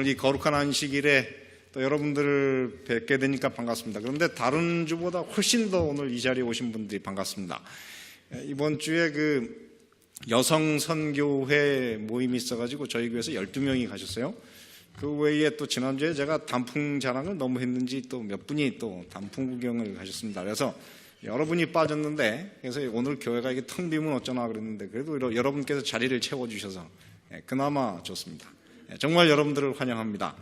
이 거룩한 안식일에 또 여러분들을 뵙게 되니까 반갑습니다. 그런데 다른 주보다 훨씬 더 오늘 이 자리에 오신 분들이 반갑습니다. 이번 주에 그 여성 선교회 모임이 있어가지고 저희 교회에서 12명이 가셨어요. 그 외에 또 지난주에 제가 단풍 자랑을 너무 했는지 또 몇 분이 또 단풍 구경을 가셨습니다. 그래서 여러분이 빠졌는데, 그래서 오늘 교회가 이게 텅 비면 어쩌나 그랬는데, 그래도 여러분께서 자리를 채워주셔서 그나마 좋습니다. 정말 여러분들을 환영합니다.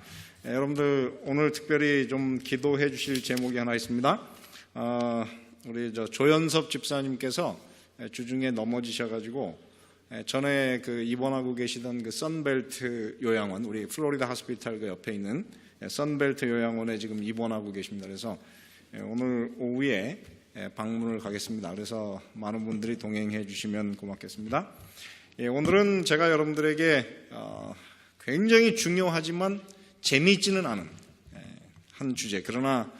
여러분들 오늘 특별히 좀 기도해 주실 제목이 하나 있습니다. 우리 조연섭 집사님께서 주중에 넘어지셔가지고 전에 그 입원하고 계시던 그 선벨트 요양원, 우리 플로리다 하스피탈 그 옆에 있는 선벨트 요양원에 지금 입원하고 계십니다. 그래서 오늘 오후에 방문을 가겠습니다. 그래서 많은 분들이 동행해 주시면 고맙겠습니다. 오늘은 제가 여러분들에게 굉장히 중요하지만 재미있지는 않은 한 주제, 그러나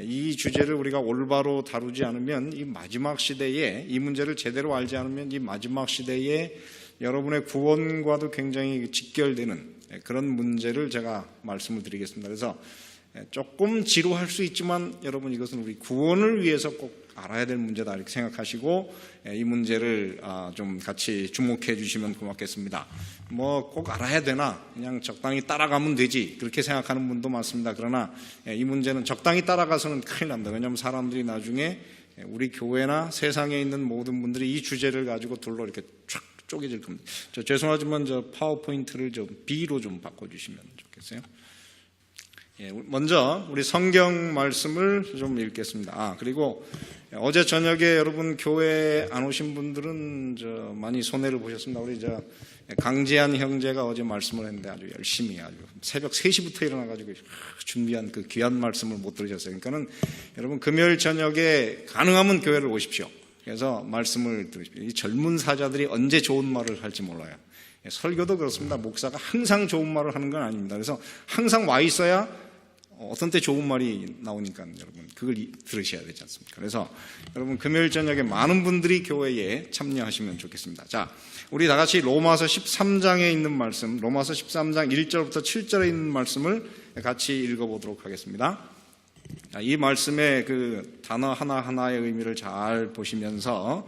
이 주제를 우리가 올바로 다루지 않으면 이 마지막 시대에, 이 문제를 제대로 알지 않으면 이 마지막 시대에 여러분의 구원과도 굉장히 직결되는 그런 문제를 제가 말씀을 드리겠습니다. 그래서 조금 지루할 수 있지만 여러분, 이것은 우리 구원을 위해서 꼭 알아야 될 문제다 이렇게 생각하시고 이 문제를 좀 같이 주목해 주시면 고맙겠습니다. 뭐 꼭 알아야 되나, 그냥 적당히 따라가면 되지, 그렇게 생각하는 분도 많습니다. 그러나 이 문제는 적당히 따라가서는 큰일 납니다. 왜냐하면 사람들이 나중에 우리 교회나 세상에 있는 모든 분들이 이 주제를 가지고 둘러 이렇게 쫙 쪼개질 겁니다. 죄송하지만 파워포인트를 좀 B로 좀 바꿔주시면 좋겠어요. 먼저 우리 성경 말씀을 좀 읽겠습니다. 그리고 어제 저녁에 여러분 교회 안 오신 분들은 많이 손해를 보셨습니다. 우리 강재한 형제가 어제 말씀을 했는데 아주 열심히 아주 새벽 3시부터 일어나가지고 준비한 그 귀한 말씀을 못 들으셨어요. 그러니까는 여러분 금요일 저녁에 가능하면 교회를 오십시오. 그래서 말씀을 들으십시오. 이 젊은 사자들이 언제 좋은 말을 할지 몰라요. 설교도 그렇습니다. 목사가 항상 좋은 말을 하는 건 아닙니다. 그래서 항상 와 있어야 어떤 때 좋은 말이 나오니까 여러분 그걸 들으셔야 되지 않습니까? 그래서 여러분 금요일 저녁에 많은 분들이 교회에 참여하시면 좋겠습니다. 자, 우리 다 같이 로마서 13장에 있는 말씀, 로마서 13장 1절부터 7절에 있는 말씀을 같이 읽어보도록 하겠습니다. 이 말씀의 그 단어 하나하나의 의미를 잘 보시면서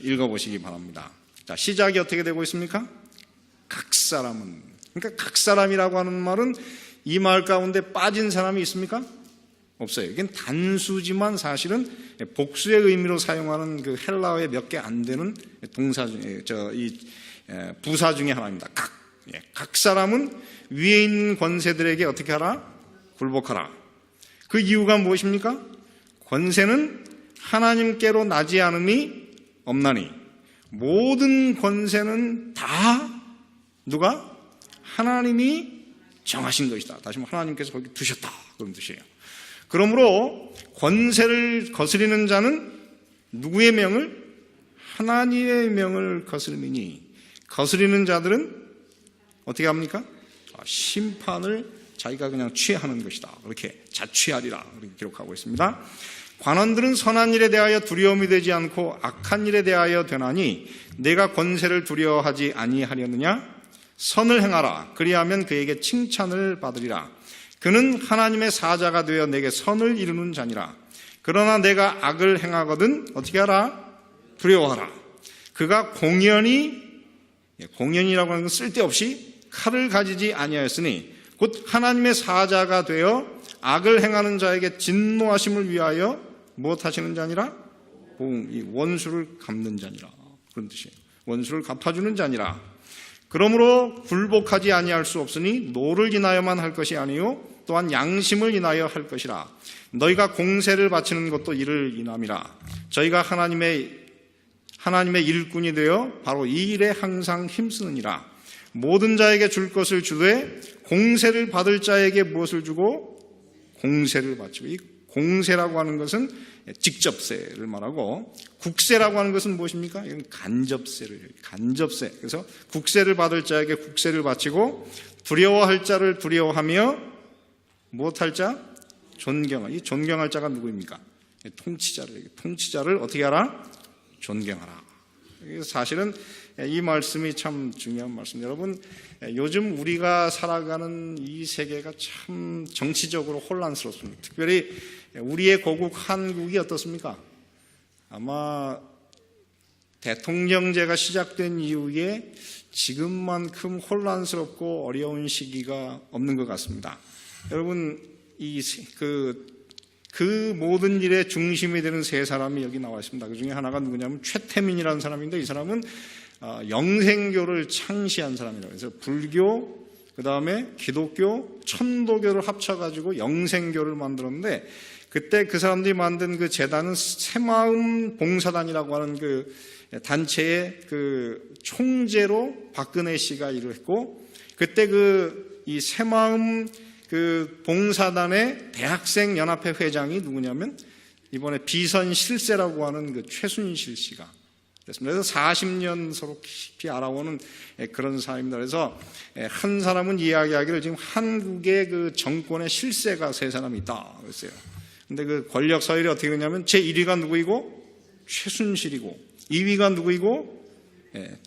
읽어보시기 바랍니다. 자, 시작이 어떻게 되고 있습니까? 각 사람은, 그러니까 각 사람이라고 하는 말은 이 말 가운데 빠진 사람이 있습니까? 없어요. 이건 단수지만 사실은 복수의 의미로 사용하는 그 헬라어의 몇 개 안 되는 동사 중에 부사 중에 하나입니다. 각 사람은 위에 있는 권세들에게 어떻게 하라? 굴복하라. 그 이유가 무엇입니까? 권세는 하나님께로 나지 않음이 없나니, 모든 권세는 다 누가? 하나님이 정하신 것이다. 다시 말하면 하나님께서 거기 두셨다, 그런 뜻이에요. 그러므로 권세를 거스리는 자는 누구의 명을? 하나님의 명을 거스르니, 거스리는 자들은 어떻게 합니까? 심판을 자기가 그냥 취하는 것이다. 그렇게 자취하리라, 그렇게 기록하고 있습니다. 관원들은 선한 일에 대하여 두려움이 되지 않고 악한 일에 대하여 되나니, 내가 권세를 두려워하지 아니하려느냐? 선을 행하라. 그리하면 그에게 칭찬을 받으리라. 그는 하나님의 사자가 되어 내게 선을 이루는 자니라. 그러나 내가 악을 행하거든 어떻게 하라? 두려워하라. 그가 공연이라고 하는 건 쓸데없이 칼을 가지지 아니하였으니 곧 하나님의 사자가 되어 악을 행하는 자에게 진노하심을 위하여 무엇하시는 자니라? 이 원수를 갚는 자니라. 그런 뜻이에요. 원수를 갚아주는 자니라. 그러므로 굴복하지 아니할 수 없으니 노를 인하여만 할 것이 아니요 또한 양심을 인하여 할 것이라. 너희가 공세를 바치는 것도 이를 인함이라. 저희가 하나님의 일꾼이 되어 바로 이 일에 항상 힘쓰느니라. 모든 자에게 줄 것을 주되 공세를 받을 자에게 무엇을 주고? 공세를 바치고. 이 공세라고 하는 것은 직접세를 말하고, 국세라고 하는 것은 무엇입니까? 이건 간접세. 그래서 국세를 받을 자에게 국세를 바치고, 두려워할 자를 두려워하며, 무엇할 자? 존경할. 이 존경할 자가 누구입니까? 통치자를 어떻게 하라? 존경하라. 사실은 이 말씀이 참 중요한 말씀입니다. 여러분, 요즘 우리가 살아가는 이 세계가 참 정치적으로 혼란스럽습니다. 특별히 우리의 고국 한국이 어떻습니까? 아마 대통령제가 시작된 이후에 지금만큼 혼란스럽고 어려운 시기가 없는 것 같습니다. 여러분, 그 모든 일의 중심이 되는 세 사람이 여기 나와 있습니다. 그 중에 하나가 누구냐면 최태민이라는 사람인데, 이 사람은 영생교를 창시한 사람이라고 해서 불교, 그 다음에 기독교, 천도교를 합쳐가지고 영생교를 만들었는데, 그때 그 사람들이 만든 그 재단은 새마음 봉사단이라고 하는 그 단체의 그 총재로 박근혜 씨가 일을 했고, 그때 이 새마음 그 봉사단의 대학생 연합회 회장이 누구냐면 이번에 비선 실세라고 하는 그 최순실 씨가 됐습니다. 그래서 40년 서로 깊이 알아오는 그런 사람입니다. 그래서 한 사람은 이야기하기를 지금 한국의 그 정권의 실세가 세 사람이 있다 그랬어요. 근데 그 권력 서열이 어떻게 되냐면 제1위가 누구이고 최순실이고, 2위가 누구이고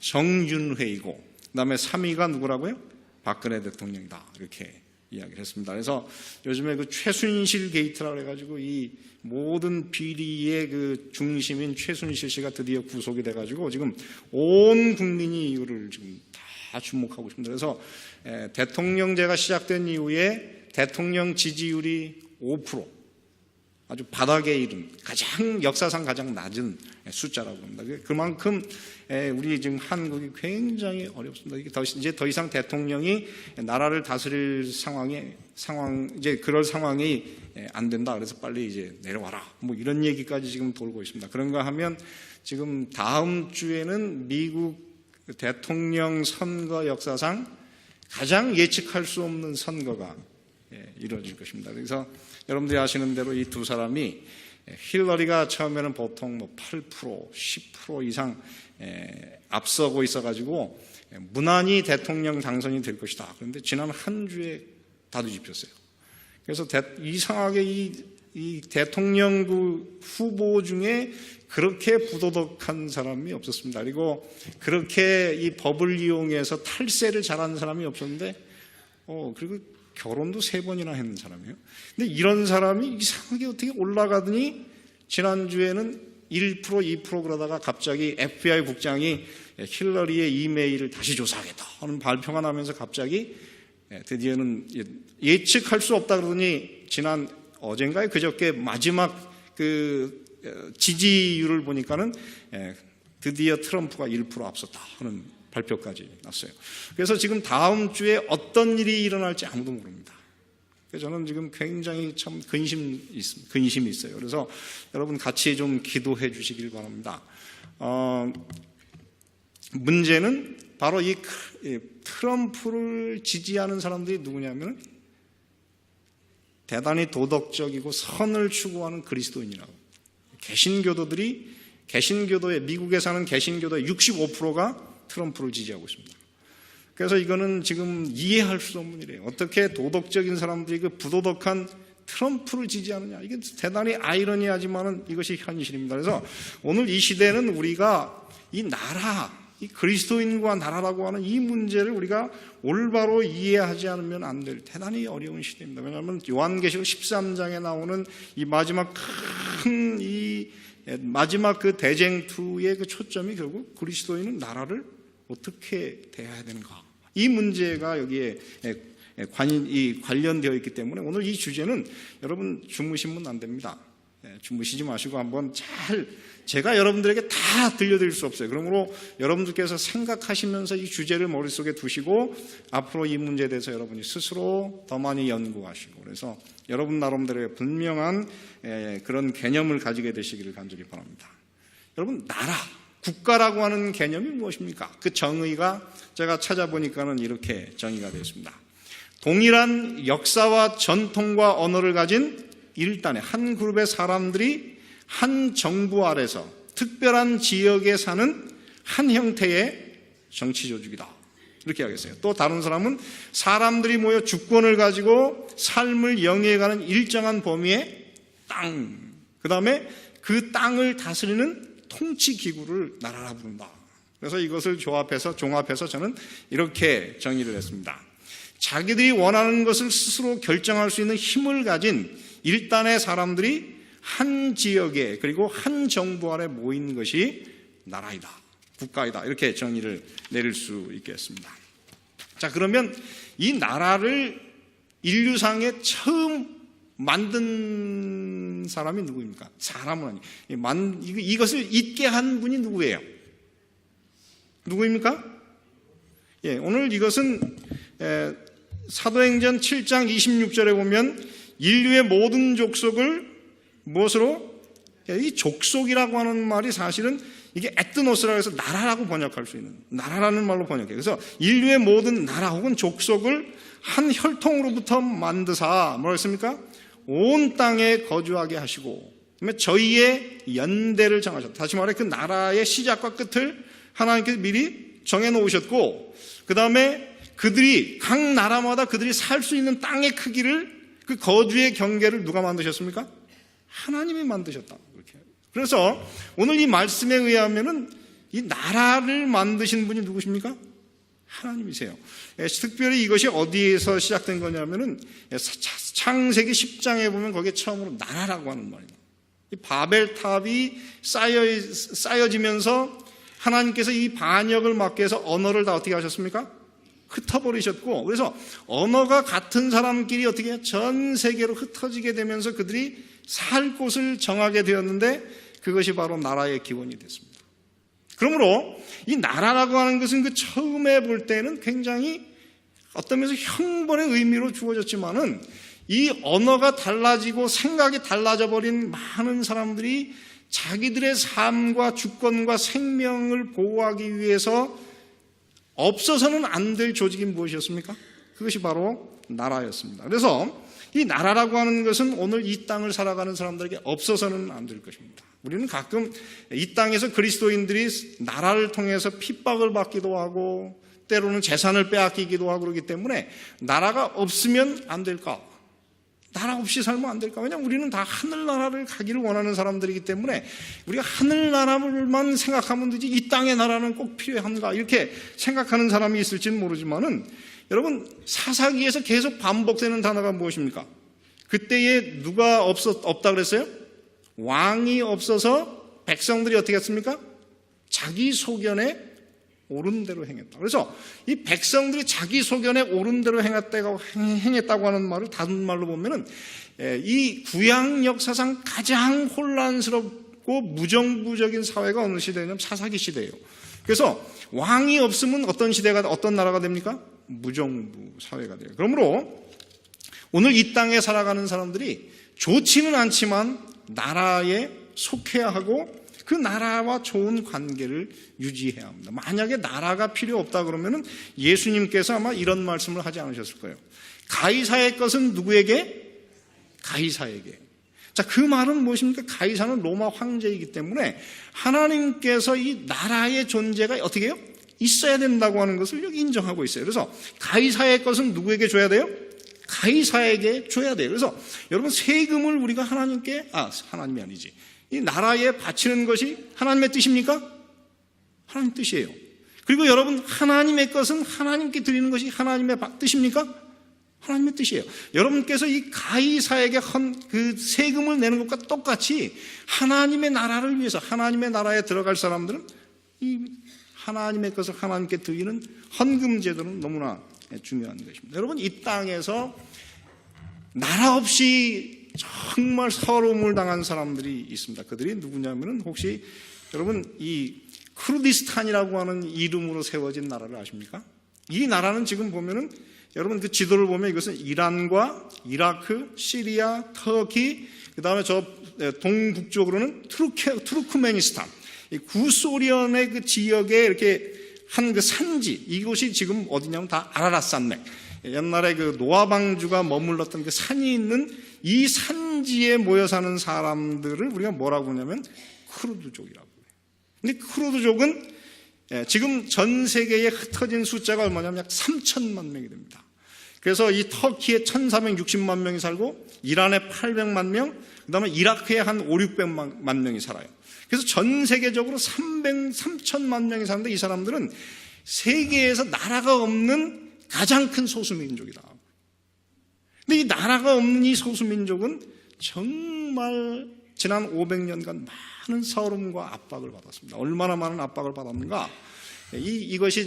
정윤회이고, 그 다음에 3위가 누구라고요? 박근혜 대통령이다, 이렇게 이야기를 했습니다. 그래서 요즘에 그 최순실 게이트라고 해가지고 이 모든 비리의 그 중심인 최순실 씨가 드디어 구속이 돼가지고 지금 온 국민이 이거를 지금 다 주목하고 있습니다. 그래서 대통령제가 시작된 이후에 대통령 지지율이 5%, 아주 바닥에 이른 역사상 가장 낮은 숫자라고 합니다. 그만큼 우리 지금 한국이 굉장히 어렵습니다. 이제 더 이상 대통령이 나라를 다스릴 이제 그럴 상황이 안 된다. 그래서 빨리 이제 내려와라. 뭐 이런 얘기까지 지금 돌고 있습니다. 그런가 하면 지금 다음 주에는 미국 대통령 선거 역사상 가장 예측할 수 없는 선거가 이루어질 것입니다. 그래서 여러분들이 아시는 대로 이 두 사람이, 힐러리가 처음에는 보통 8%, 10% 이상 앞서고 있어가지고 무난히 대통령 당선이 될 것이다. 그런데 지난 한 주에 다 뒤집혔어요. 그래서 이상하게 이 대통령 후보 중에 그렇게 부도덕한 사람이 없었습니다. 그리고 그렇게 이 법을 이용해서 탈세를 잘하는 사람이 없었는데, 그리고 결혼도 3번이나 했는 사람이에요. 근데 이런 사람이 이상하게 어떻게 올라가더니 지난주에는 1%, 2% 그러다가 갑자기 FBI 국장이 힐러리의 이메일을 다시 조사하겠다 하는 발표가 나면서 갑자기 드디어는 예측할 수 없다 그러더니 어젠가에 그저께 마지막 그 지지율을 보니까는 드디어 트럼프가 1% 앞섰다 하는 발표까지 났어요. 그래서 지금 다음 주에 어떤 일이 일어날지 아무도 모릅니다. 그래서 저는 지금 굉장히 참 근심이 있어요. 그래서 여러분 같이 좀 기도해 주시길 바랍니다. 문제는 바로 이 트럼프를 지지하는 사람들이 누구냐면 대단히 도덕적이고 선을 추구하는 그리스도인이라고. 미국에 사는 개신교도의 65%가 트럼프를 지지하고 있습니다. 그래서 이거는 지금 이해할 수 없는 일이에요. 어떻게 도덕적인 사람들이 그 부도덕한 트럼프를 지지하느냐. 이게 대단히 아이러니하지만은 이것이 현실입니다. 그래서 오늘 이 시대는 우리가 이 그리스도인과 나라라고 하는 이 문제를 우리가 올바로 이해하지 않으면 안 될 대단히 어려운 시대입니다. 왜냐하면 요한계시록 13장에 나오는 이 마지막 그 대쟁투의 그 초점이 결국 그리스도인은 나라를 어떻게 대해야 되는가. 이 문제가 여기에 관련되어 있기 때문에 오늘 이 주제는 여러분 주무시면 안 됩니다. 주무시지 마시고 한번 제가 여러분들에게 다 들려드릴 수 없어요. 그러므로 여러분들께서 생각하시면서 이 주제를 머릿속에 두시고 앞으로 이 문제에 대해서 여러분이 스스로 더 많이 연구하시고, 그래서 여러분 나름대로의 분명한 그런 개념을 가지게 되시기를 간절히 바랍니다. 여러분, 국가라고 하는 개념이 무엇입니까? 그 정의가 제가 찾아보니까는 이렇게 정의가 되어 있습니다. 동일한 역사와 전통과 언어를 가진 일단의 한 그룹의 사람들이 한 정부 아래서 특별한 지역에 사는 한 형태의 정치 조직이다. 이렇게 하겠어요. 또 다른 사람은 사람들이 모여 주권을 가지고 삶을 영위해가는 일정한 범위의 땅, 그 다음에 그 땅을 다스리는 통치 기구를 나라라 부른다. 그래서 이것을 종합해서 저는 이렇게 정의를 했습니다. 자기들이 원하는 것을 스스로 결정할 수 있는 힘을 가진 일단의 사람들이 한 지역에 그리고 한 정부 아래 모인 것이 나라이다, 국가이다, 이렇게 정의를 내릴 수 있겠습니다. 자, 그러면 이 나라를 인류상에 처음 만든 사람이 누구입니까? 사람은 아니에요. 이것을 있게 한 분이 누구예요? 누구입니까? 예, 오늘 이것은 사도행전 7장 26절에 보면 인류의 모든 족속을 무엇으로? 이 족속이라고 하는 말이 사실은 이게 에트노스라고 해서 나라라고 번역할 수 있는, 나라라는 말로 번역해요. 그래서 인류의 모든 나라 혹은 족속을 한 혈통으로부터 만드사 뭐라고 했습니까? 온 땅에 거주하게 하시고, 그다음에 저희의 연대를 정하셨다. 다시 말해 그 나라의 시작과 끝을 하나님께서 미리 정해놓으셨고, 그 다음에 그들이 각 나라마다 그들이 살 수 있는 땅의 크기를, 그 거주의 경계를 누가 만드셨습니까? 하나님이 만드셨다. 그렇게. 그래서 오늘 이 말씀에 의하면은 이 나라를 만드신 분이 누구십니까? 하나님이세요. 특별히 이것이 어디에서 시작된 거냐면은 창세기 10장에 보면 거기에 처음으로 나라라고 하는 말입니다. 이 바벨탑이 쌓여지면서 하나님께서 이 반역을 막기 위해서 언어를 다 어떻게 하셨습니까? 흩어버리셨고, 그래서 언어가 같은 사람끼리 어떻게 전 세계로 흩어지게 되면서 그들이 살 곳을 정하게 되었는데 그것이 바로 나라의 기원이 됐습니다. 그러므로 이 나라라고 하는 것은 그 처음에 볼 때는 굉장히 어떤 면에서 형벌의 의미로 주어졌지만은 이 언어가 달라지고 생각이 달라져 버린 많은 사람들이 자기들의 삶과 주권과 생명을 보호하기 위해서 없어서는 안 될 조직이 무엇이었습니까? 그것이 바로 나라였습니다. 그래서 이 나라라고 하는 것은 오늘 이 땅을 살아가는 사람들에게 없어서는 안 될 것입니다. 우리는 가끔 이 땅에서 그리스도인들이 나라를 통해서 핍박을 받기도 하고 때로는 재산을 빼앗기기도 하고 그러기 때문에 나라가 없으면 안 될까? 나라 없이 살면 안 될까? 왜냐하면 우리는 다 하늘나라를 가기를 원하는 사람들이기 때문에 우리가 하늘나라만 생각하면 되지 이 땅의 나라는 꼭 필요한가? 이렇게 생각하는 사람이 있을지는 모르지만은 여러분, 사사기에서 계속 반복되는 단어가 무엇입니까? 그때에 누가 없다 그랬어요? 왕이 없어서 백성들이 어떻게 했습니까? 자기 소견에 옳은 대로 행했다. 그래서 이 백성들이 자기 소견에 옳은 대로 행했다고 하는 말을 다른 말로 보면은 이 구약 역사상 가장 혼란스럽고 무정부적인 사회가 어느 시대냐면 사사기 시대예요. 그래서 왕이 없으면 어떤 나라가 됩니까? 무정부 사회가 돼요. 그러므로 오늘 이 땅에 살아가는 사람들이 좋지는 않지만 나라에 속해야 하고 그 나라와 좋은 관계를 유지해야 합니다. 만약에 나라가 필요 없다 그러면은 예수님께서 아마 이런 말씀을 하지 않으셨을 거예요. 가이사의 것은 누구에게? 가이사에게. 자, 그 말은 무엇입니까? 가이사는 로마 황제이기 때문에 하나님께서 이 나라의 존재가 어떻게 해요? 있어야 된다고 하는 것을 여기 인정하고 있어요. 그래서 가이사의 것은 누구에게 줘야 돼요? 가이사에게 줘야 돼요. 그래서 여러분, 세금을 우리가 하나님이 아니지, 이 나라에 바치는 것이 하나님의 뜻입니까? 하나님 뜻이에요. 그리고 여러분, 하나님의 것은 하나님께 드리는 것이 하나님의 뜻입니까? 하나님의 뜻이에요. 여러분께서 이 가이사에게 그 세금을 내는 것과 똑같이 하나님의 나라를 위해서, 하나님의 나라에 들어갈 사람들은 이 하나님의 것을 하나님께 드리는 헌금 제도는 너무나 중요한 것입니다. 여러분, 이 땅에서 나라 없이 정말 서러움을 당한 사람들이 있습니다. 그들이 누구냐면은 혹시 여러분 이 쿠르디스탄이라고 하는 이름으로 세워진 나라를 아십니까? 이 나라는 지금 보면은 여러분 그 지도를 보면 이것은 이란과 이라크, 시리아, 터키, 그 다음에 저 동북쪽으로는 투르크메니스탄, 이 구소련의 그 지역에 이렇게 한 그 산지, 이곳이 지금 어디냐면 다 아라랏 산맥. 옛날에 그 노아방주가 머물렀던 그 산이 있는 이 산지에 모여 사는 사람들을 우리가 뭐라고 하냐면 쿠르드족이라고 해요. 근데 쿠르드족은 지금 전 세계에 흩어진 숫자가 얼마냐면 약 3천만 명이 됩니다. 그래서 이 터키에 1460만 명이 살고 이란에 800만 명, 그 다음에 이라크에 한 500~600만 명이 살아요. 그래서 전 세계적으로 3천만 명이 사는데 이 사람들은 세계에서 나라가 없는 가장 큰 소수민족이다. 근데 이 나라가 없는 이 소수민족은 정말 지난 500년간 많은 서름과 압박을 받았습니다. 얼마나 많은 압박을 받았는가? 이것이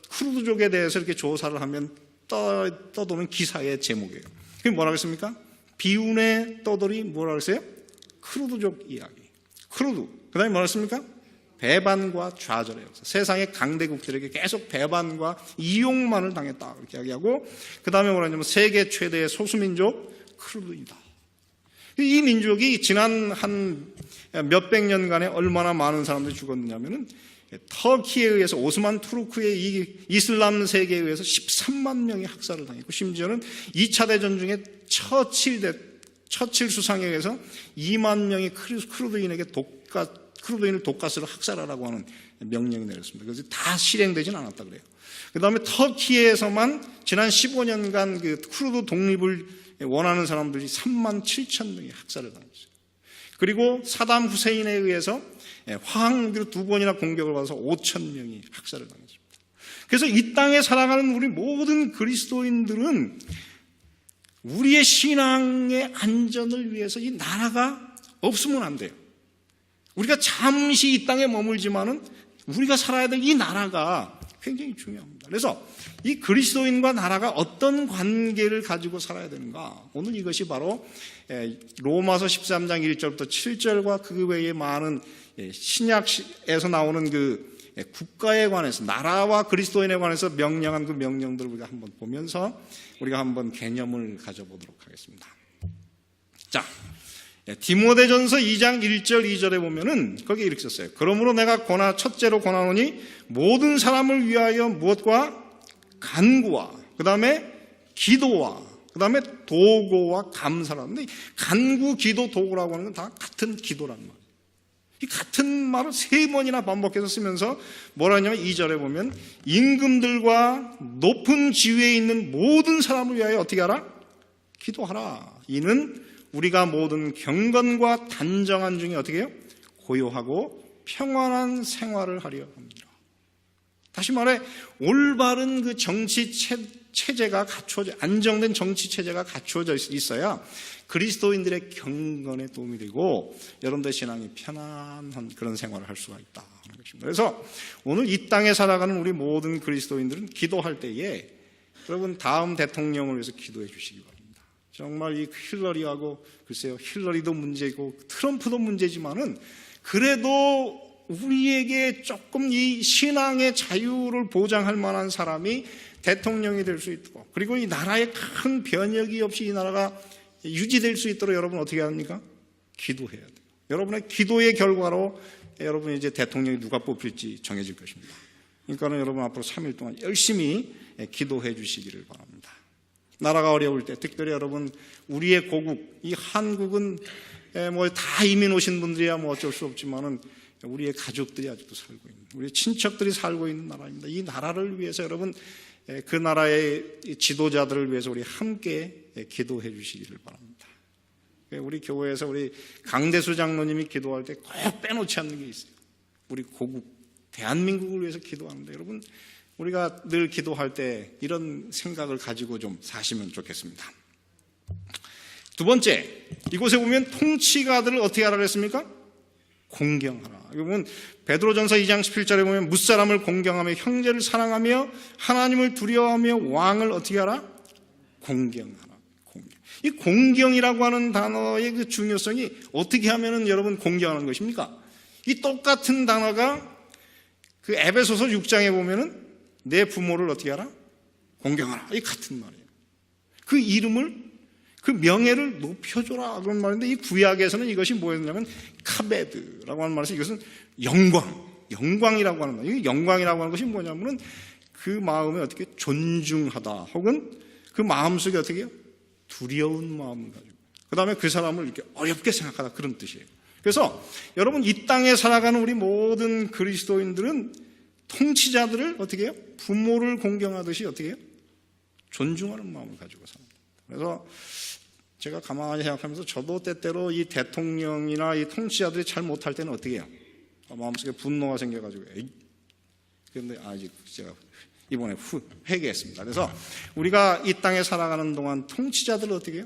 쿠르드족에 대해서 이렇게 조사를 하면 떠도는 기사의 제목이에요. 그게 뭐라고 했습니까? 비운의 떠돌이 뭐라고 했어요? 쿠르드족 이야기. 쿠르드. 그 다음에 뭐라고 했습니까? 배반과 좌절해요. 세상의 강대국들에게 계속 배반과 이용만을 당했다. 이렇게 이야기하고, 그 다음에 뭐라 하냐면 세계 최대의 소수민족 쿠르드이다. 이 민족이 지난 한 몇백 년간에 얼마나 많은 사람들이 죽었느냐면은 터키에 의해서 오스만 투르크의 이 이슬람 세계에 의해서 13만 명이 학살을 당했고, 심지어는 2차 대전 중에 처칠 수상에 의해서 2만 명의 크루드인을 독가스로 학살하라고 하는 명령이 내렸습니다. 그래서 다 실행되지는 않았다 그래요. 그 다음에 터키에서만 지난 15년간 그 쿠르드 독립을 원하는 사람들이 3만 7천 명이 학살을 당했어요. 그리고 사담 후세인에 의해서 화학무기로 2번이나 공격을 받아서 5천 명이 학살을 당했습니다. 그래서 이 땅에 살아가는 우리 모든 그리스도인들은 우리의 신앙의 안전을 위해서 이 나라가 없으면 안 돼요. 우리가 잠시 이 땅에 머물지만은 우리가 살아야 될 이 나라가 굉장히 중요합니다. 그래서 이 그리스도인과 나라가 어떤 관계를 가지고 살아야 되는가? 오늘 이것이 바로 로마서 13장 1절부터 7절과 그 외에 많은 신약에서 나오는 그 국가에 관해서, 나라와 그리스도인에 관해서 명령한 그 명령들을 우리가 한번 보면서 우리가 한번 개념을 가져보도록 하겠습니다. 자, 디모데전서 2장 1절 2절에 보면은 거기에 이렇게 썼어요. 그러므로 내가 첫째로 권하노니 모든 사람을 위하여 무엇과 간구와, 그 다음에 기도와, 그 다음에 도고와 감사라는데, 간구, 기도, 도고라고 하는 건 다 같은 기도란 말이에요. 이 같은 말을 3번이나 반복해서 쓰면서 뭐라 하냐면 2절에 보면 임금들과 높은 지위에 있는 모든 사람을 위하여 어떻게 하라? 기도하라. 이는 우리가 모든 경건과 단정한 중에 어떻게 해요? 고요하고 평안한 생활을 하려 합니다. 다시 말해 올바른 그 정치 체제가 안정된 정치 체제가 갖추어져 있어야 그리스도인들의 경건에 도움이 되고 여러분들의 신앙이 편안한 그런 생활을 할 수가 있다 하는 것입니다. 그래서 오늘 이 땅에 살아가는 우리 모든 그리스도인들은 기도할 때에 여러분 다음 대통령을 위해서 기도해 주시기 바랍니다. 정말 이 힐러리하고, 글쎄요, 힐러리도 문제고 트럼프도 문제지만은 그래도 우리에게 조금 이 신앙의 자유를 보장할 만한 사람이 대통령이 될 수 있도록, 그리고 이 나라에 큰 변혁이 없이 이 나라가 유지될 수 있도록 여러분 어떻게 합니까? 기도해야 돼요. 여러분의 기도의 결과로 여러분 이제 대통령이 누가 뽑힐지 정해질 것입니다. 그러니까는 여러분 앞으로 3일 동안 열심히 기도해 주시기를 바랍니다. 나라가 어려울 때, 특별히 여러분 우리의 고국, 이 한국은 뭐 다 이민 오신 분들이야 뭐 어쩔 수 없지만은 우리의 가족들이 아직도 살고 있는, 우리 친척들이 살고 있는 나라입니다. 이 나라를 위해서 여러분 그 나라의 지도자들을 위해서 우리 함께 기도해 주시기를 바랍니다. 우리 교회에서 우리 강대수 장로님이 기도할 때 꼭 빼놓지 않는 게 있어요. 우리 고국 대한민국을 위해서 기도하는데 여러분 우리가 늘 기도할 때 이런 생각을 가지고 좀 사시면 좋겠습니다. 두 번째, 이곳에 보면 통치가들을 어떻게 하라 그랬습니까? 공경하라. 이거 보면 베드로전서 2장 17절에 보면 무사람을 공경하며 형제를 사랑하며 하나님을 두려워하며 왕을 어떻게 하라? 공경하라. 공경. 이 공경이라고 하는 단어의 그 중요성이 어떻게 하면은 여러분 공경하는 것입니까? 이 똑같은 단어가 그 에베소서 6장에 보면은 내 부모를 어떻게 하라? 공경하라. 이 같은 말이에요. 그 이름을, 그 명예를 높여줘라 그런 말인데 이 구약에서는 이것이 뭐였냐면 카베드라고 하는 말에서 이것은 영광이라고 하는 말. 이 영광이라고 하는 것이 뭐냐면은 그 마음에 어떻게 존중하다 혹은 그 마음속에 어떻게 해요? 두려운 마음을 가지고 그 다음에 그 사람을 이렇게 어렵게 생각하다 그런 뜻이에요. 그래서 여러분 이 땅에 살아가는 우리 모든 그리스도인들은 통치자들을 어떻게 해요? 부모를 공경하듯이 어떻게 해요? 존중하는 마음을 가지고 삽니다. 그래서 제가 가만히 생각하면서 저도 때때로 이 대통령이나 이 통치자들이 잘 못할 때는 어떻게 해요? 마음속에 분노가 생겨가지고 그런데 아직 제가 이번에 회개했습니다. 그래서 우리가 이 땅에 살아가는 동안 통치자들을 어떻게 해요?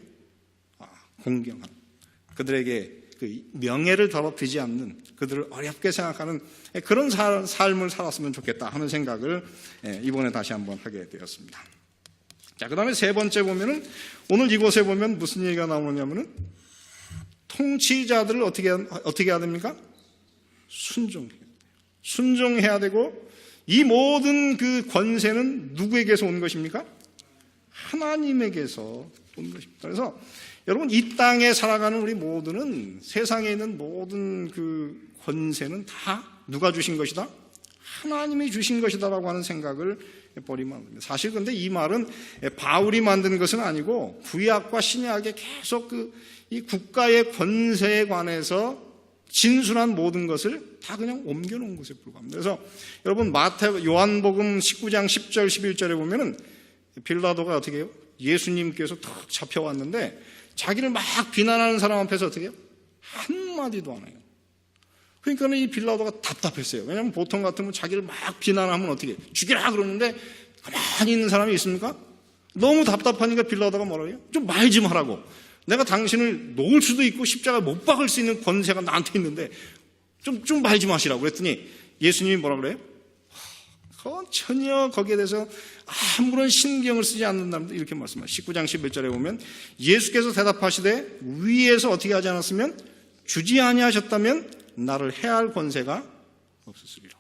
공경하는, 그들에게 그 명예를 더럽히지 않는, 그들을 어렵게 생각하는 그런 삶을 살았으면 좋겠다 하는 생각을 이번에 다시 한번 하게 되었습니다. 자, 그 다음에 세 번째 보면은, 오늘 이곳에 보면 무슨 얘기가 나오느냐면은, 통치자들을 어떻게 해야 됩니까? 순종해야 되고, 이 모든 그 권세는 누구에게서 온 것입니까? 하나님에게서 온 것입니다. 그래서 여러분, 이 땅에 살아가는 우리 모두는, 세상에 있는 모든 그 권세는 다 누가 주신 것이다? 하나님이 주신 것이다라고 하는 생각을 버리면 안 됩니다. 사실 근데 이 말은 바울이 만든 것은 아니고 구약과 신약에 계속 이 국가의 권세에 관해서 진술한 모든 것을 다 그냥 옮겨놓은 것에 불과합니다. 그래서 여러분, 요한복음 19장 10절 11절에 보면은 빌라도가 어떻게 해요? 예수님께서 탁 잡혀왔는데 자기를 막 비난하는 사람 앞에서 어떻게 해요? 한마디도 안 해요. 그러니까 이 빌라도가 답답했어요. 왜냐하면 보통 같으면 자기를 막 비난하면 어떻게 해요? 죽이라 그러는데 가만히 있는 사람이 있습니까? 너무 답답하니까 빌라도가 뭐라고 해요? 좀 말 좀 하라고. 내가 당신을 놓을 수도 있고 십자가 못 박을 수 있는 권세가 나한테 있는데 좀 말 좀 하시라고 그랬더니 예수님이 뭐라 그래요? 전혀 거기에 대해서 아무런 신경을 쓰지 않는다는데 이렇게 말씀하세요. 19장 11절에 보면 예수께서 대답하시되 위에서 어떻게 하지 않았으면 주지 아니하셨다면 나를 해할 권세가 없었으리라.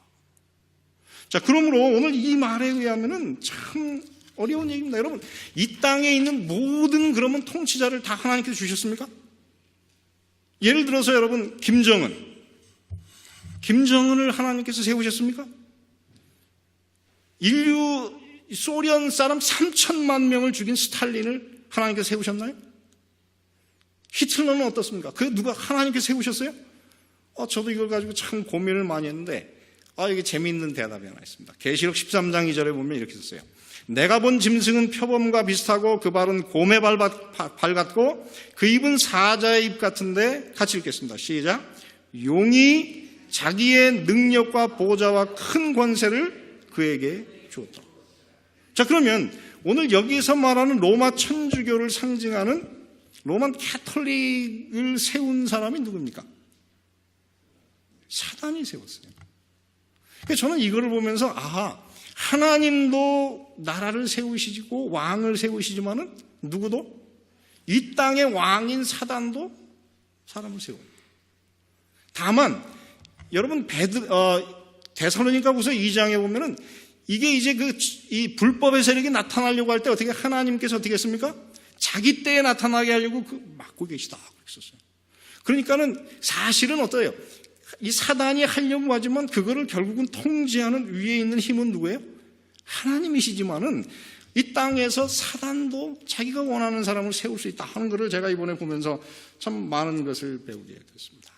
자, 그러므로 오늘 이 말에 의하면은 참 어려운 얘기입니다. 여러분, 이 땅에 있는 모든 그러면 통치자를 다 하나님께서 주셨습니까? 예를 들어서 여러분, 김정은을 하나님께서 세우셨습니까? 소련 사람 3천만 명을 죽인 스탈린을 하나님께서 세우셨나요? 히틀러는 어떻습니까? 그 누가 하나님께서 세우셨어요? 저도 이걸 가지고 참 고민을 많이 했는데 이게 재미있는 대답이 하나 있습니다. 계시록 13장 2절에 보면 이렇게 썼어요. 내가 본 짐승은 표범과 비슷하고 그 발은 곰의 발 같고 그 입은 사자의 입 같은데, 같이 읽겠습니다. 시작. 용이 자기의 능력과 보좌와 큰 권세를 그에게 주었다. 자, 그러면 오늘 여기서 말하는 로마 천주교를 상징하는 로만 캐톨릭을 세운 사람이 누굽니까? 사단이 세웠어요. 그래서 저는 이거를 보면서 하나님도 나라를 세우시고 왕을 세우시지만은 누구도 이 땅의 왕인 사단도 사람을 세워요. 다만 여러분 데살로니가후서 2장에 보면은 이게 이제 이 불법의 세력이 나타나려고 할 때 어떻게 하나님께서 어떻게 했습니까? 자기 때에 나타나게 하려고 막고 계시다 그랬었어요. 그러니까는 사실은 어때요? 이 사단이 하려고 하지만 그거를 결국은 통제하는 위에 있는 힘은 누구예요? 하나님이시지만은 이 땅에서 사단도 자기가 원하는 사람을 세울 수 있다 하는 것을 제가 이번에 보면서 참 많은 것을 배우게 됐습니다.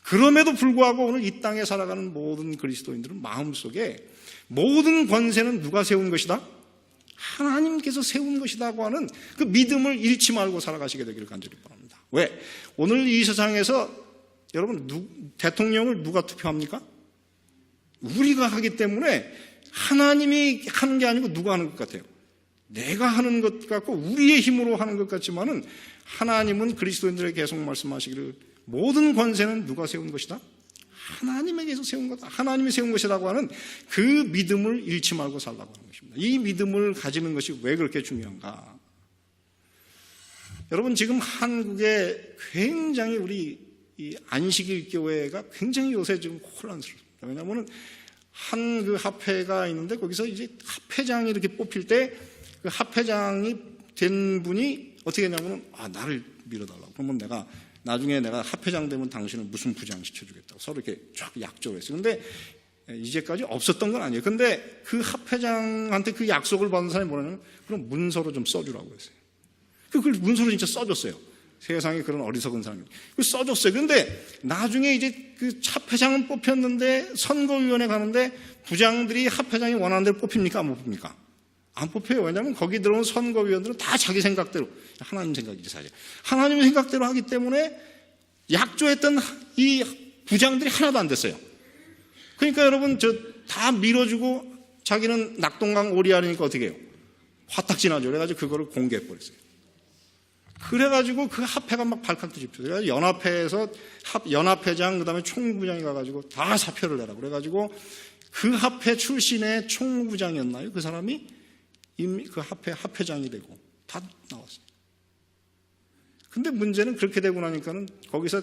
그럼에도 불구하고 오늘 이 땅에 살아가는 모든 그리스도인들은 마음속에 모든 권세는 누가 세운 것이다? 하나님께서 세운 것이라고 하는 그 믿음을 잃지 말고 살아가시게 되기를 간절히 바랍니다. 왜? 오늘 이 세상에서 여러분 대통령을 누가 투표합니까? 우리가 하기 때문에 하나님이 하는 게 아니고 누가 하는 것 같아요? 내가 하는 것 같고 우리의 힘으로 하는 것 같지만은 하나님은 그리스도인들에게 계속 말씀하시기를 모든 권세는 누가 세운 것이다? 하나님에게서 세운 거다. 하나님이 세운 것이라고 하는 그 믿음을 잃지 말고 살라고 하는 것입니다. 이 믿음을 가지는 것이 왜 그렇게 중요한가? 여러분, 지금 한국에 굉장히 우리 이 안식일 교회가 굉장히 요새 지금 혼란스럽습니다. 왜냐하면 한 그 합회가 있는데 거기서 이제 합회장이 이렇게 뽑힐 때 그 합회장이 된 분이 어떻게 했냐면 나를 밀어달라고. 그러면 나중에 내가 합회장 되면 당신을 무슨 부장 시켜주겠다고 서로 이렇게 쫙 약속을 했어요. 근데 이제까지 없었던 건 아니에요. 근데 그 합회장한테 그 약속을 받은 사람이 뭐냐면 그럼 문서로 좀 써주라고 했어요. 그걸 문서로 진짜 써줬어요. 세상에 그런 어리석은 사람이. 써줬어요. 근데 나중에 이제 그 합회장은 뽑혔는데 선거위원회 가는데 부장들이 합회장이 원하는 대로 뽑힙니까? 안 뽑힙니까? 안 뽑혀요. 왜냐하면 거기 들어온 선거위원들은 다 자기 생각대로, 하나님 생각이지 사실. 하나님의 생각대로 하기 때문에 약조했던 이 부장들이 하나도 안 됐어요. 그러니까 여러분 저 다 밀어주고 자기는 낙동강 오리알이니까 어떻게 해요? 화딱지나죠. 그래가지고 그거를 공개해버렸어요. 그래가지고 그 합회가 막 발칵 뒤집혀요. 그래서 연합회에서 연합회장 그다음에 총무부장이 가가지고 다 사표를 내라. 그래가지고 그 합회 출신의 총무부장이었나요? 그 사람이 이미 그 합회장이 되고 다 나왔어요. 근데 문제는 그렇게 되고 나니까는 거기서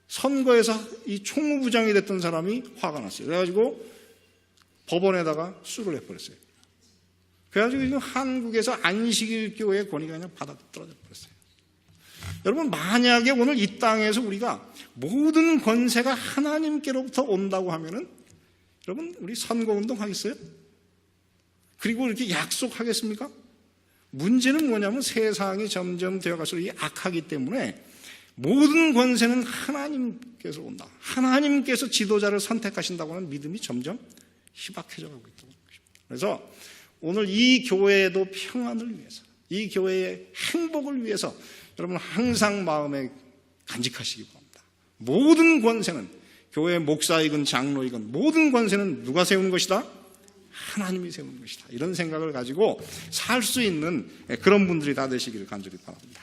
선거에서 이 총무부장이 됐던 사람이 화가 났어요. 그래가지고 법원에다가 수를 해버렸어요. 그래가지고 지금 한국에서 안식일교의 권위가 그냥 바닥 떨어져 버렸어요. 여러분, 만약에 오늘 이 땅에서 우리가 모든 권세가 하나님께로부터 온다고 하면은 여러분, 우리 선거운동 하겠어요? 그리고 이렇게 약속하겠습니까? 문제는 뭐냐면 세상이 점점 되어갈수록 이 악하기 때문에 모든 권세는 하나님께서 온다. 하나님께서 지도자를 선택하신다고 하는 믿음이 점점 희박해져 가고 있다는 것입니다. 그래서 오늘 이 교회도 평안을 위해서, 이 교회의 행복을 위해서 여러분 항상 마음에 간직하시기 바랍니다. 모든 권세는 교회 목사이건 장로이건 모든 권세는 누가 세우는 것이다? 하나님이 세우는 것이다. 이런 생각을 가지고 살 수 있는 그런 분들이 다 되시기를 간절히 바랍니다.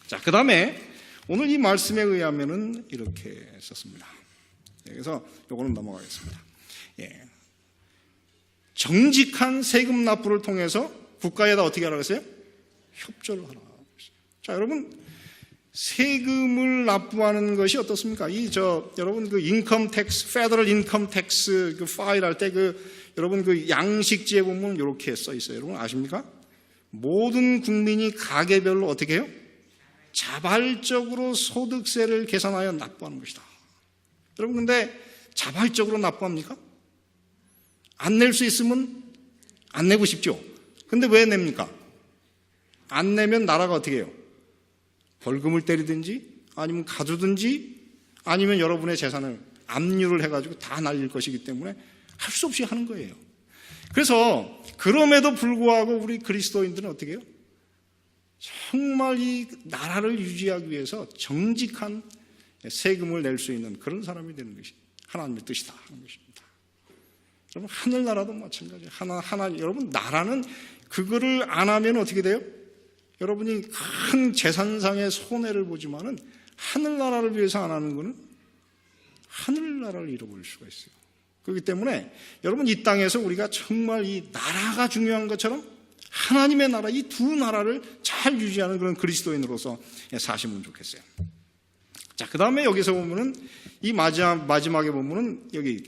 자, 그 다음에 오늘 이 말씀에 의하면은 이렇게 썼습니다. 그래서 요거는 넘어가겠습니다. 예. 정직한 세금 납부를 통해서 국가에다 어떻게 하라고 했어요? 협조를 하라. 자, 여러분, 세금을 납부하는 것이 어떻습니까? 여러분, 그 인컴 텍스, 페더럴 인컴 텍스 그 파일 할 때 여러분 그 양식지에 보면 이렇게 써 있어요. 여러분 아십니까? 모든 국민이 가게별로 어떻게 해요? 자발적으로 소득세를 계산하여 납부하는 것이다. 여러분, 근데 자발적으로 납부합니까? 안 낼 수 있으면 안 내고 싶죠. 근데 왜 냅니까? 안 내면 나라가 어떻게 해요? 벌금을 때리든지 아니면 가두든지 아니면 여러분의 재산을 압류를 해가지고 다 날릴 것이기 때문에 할 수 없이 하는 거예요. 그래서 그럼에도 불구하고 우리 그리스도인들은 어떻게 해요? 정말 이 나라를 유지하기 위해서 정직한 세금을 낼 수 있는 그런 사람이 되는 것이 하나님의 뜻이다 하는 것입니다. 여러분, 하늘나라도 마찬가지예요. 여러분, 나라는 그거를 안 하면 어떻게 돼요? 여러분이 큰 재산상의 손해를 보지만은 하늘나라를 위해서 안 하는 거는 하늘나라를 잃어버릴 수가 있어요. 그렇기 때문에 여러분, 이 땅에서 우리가 정말 이 나라가 중요한 것처럼 하나님의 나라, 이 두 나라를 잘 유지하는 그런 그리스도인으로서 사시면 좋겠어요. 자, 그 다음에 여기서 보면은 이 마지막에 보면은 여기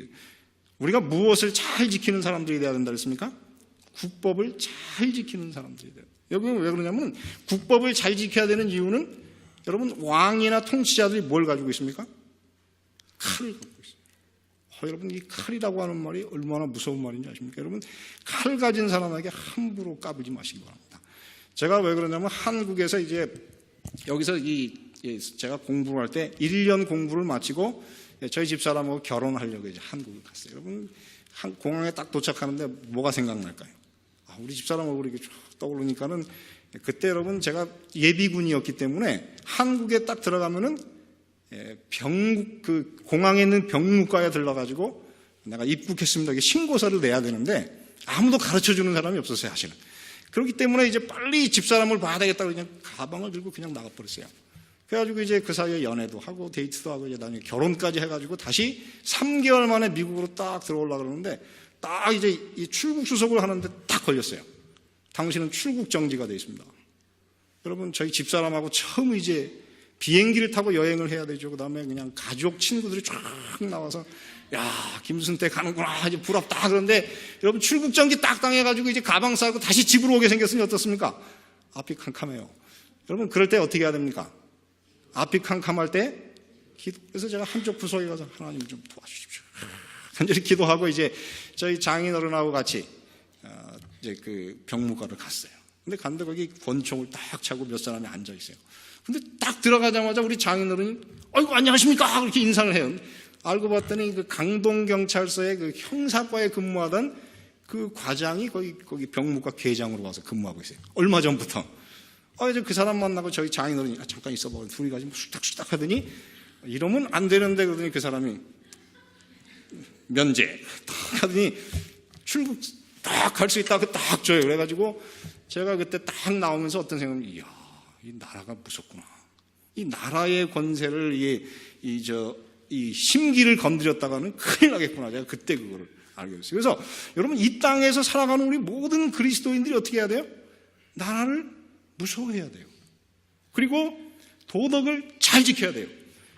우리가 무엇을 잘 지키는 사람들이 되어야 된다 그랬습니까? 국법을 잘 지키는 사람들이 돼요. 여기 왜 그러냐면 국법을 잘 지켜야 되는 이유는 여러분 왕이나 통치자들이 뭘 가지고 있습니까? 칼을 가지고 있어요. 여러분, 이 칼이라고 하는 말이 얼마나 무서운 말인지 아십니까? 여러분, 칼 가진 사람에게 함부로 까불지 마시기 바랍니다. 제가 왜 그러냐면 한국에서 이제 여기서 제가 공부를 할 때 1년 공부를 마치고 저희 집사람하고 결혼하려고 이제 한국을 갔어요. 여러분, 공항에 딱 도착하는데 뭐가 생각날까요? 우리 집사람하고 이렇게 쭉 떠오르니까는 그때 여러분 제가 예비군이었기 때문에 한국에 딱 들어가면은 공항에 있는 병무과에 들러가지고 내가 입국했습니다. 신고서를 내야 되는데 아무도 가르쳐 주는 사람이 없었어요, 사실은. 그렇기 때문에 이제 빨리 집사람을 봐야 되겠다고 그냥 가방을 들고 그냥 나가버렸어요. 그래가지고 이제 그 사이에 연애도 하고 데이트도 하고 이제 나중에 결혼까지 해가지고 다시 3개월 만에 미국으로 딱 들어오려고 그러는데 딱 이제 이 출국 수속을 하는데 딱 걸렸어요. 당신은 출국 정지가 되어 있습니다. 여러분, 저희 집사람하고 처음 이제 비행기를 타고 여행을 해야 되죠. 그 다음에 그냥 가족, 친구들이 쫙 나와서, 야, 김순태 가는구나. 이제 부럽다. 그런데 여러분, 출국정지 딱 당해가지고 이제 가방 싸고 다시 집으로 오게 생겼으니 어떻습니까? 앞이 캄캄해요. 여러분, 그럴 때 어떻게 해야 됩니까? 앞이 캄캄할 때 그래서 제가 한쪽 부서에 가서 하나님 좀 도와주십시오. 간절히 기도하고 이제 저희 장인어른하고 같이 이제 그 병무과를 갔어요. 근데 갔는데 거기 권총을 딱 차고 몇 사람이 앉아 있어요. 근데 딱 들어가자마자 우리 장인어른이 아이고 안녕하십니까 그렇게 인사를 해요. 알고 봤더니 그 강동경찰서의 그 형사과에 근무하던 그 과장이 거기 병무과 계장으로 와서 근무하고 있어요. 얼마 전부터. 이제 그 사람 만나고 저희 장인어른이 잠깐 있어봐. 둘이 가지고 수닥수닥 하더니 이러면 안 되는데 그러더니 그 사람이 면제 딱 하더니 출국 딱 갈 수 있다고 딱 줘요. 그래가지고 제가 그때 딱 나오면서 어떤 생각이, 이야, 이 나라가 무섭구나. 이 나라의 권세를 이 심기를 건드렸다가는 큰일 나겠구나. 제가 그때 그거를 알게 됐어요. 그래서 여러분, 이 땅에서 살아가는 우리 모든 그리스도인들이 어떻게 해야 돼요? 나라를 무서워해야 돼요. 그리고 도덕을 잘 지켜야 돼요.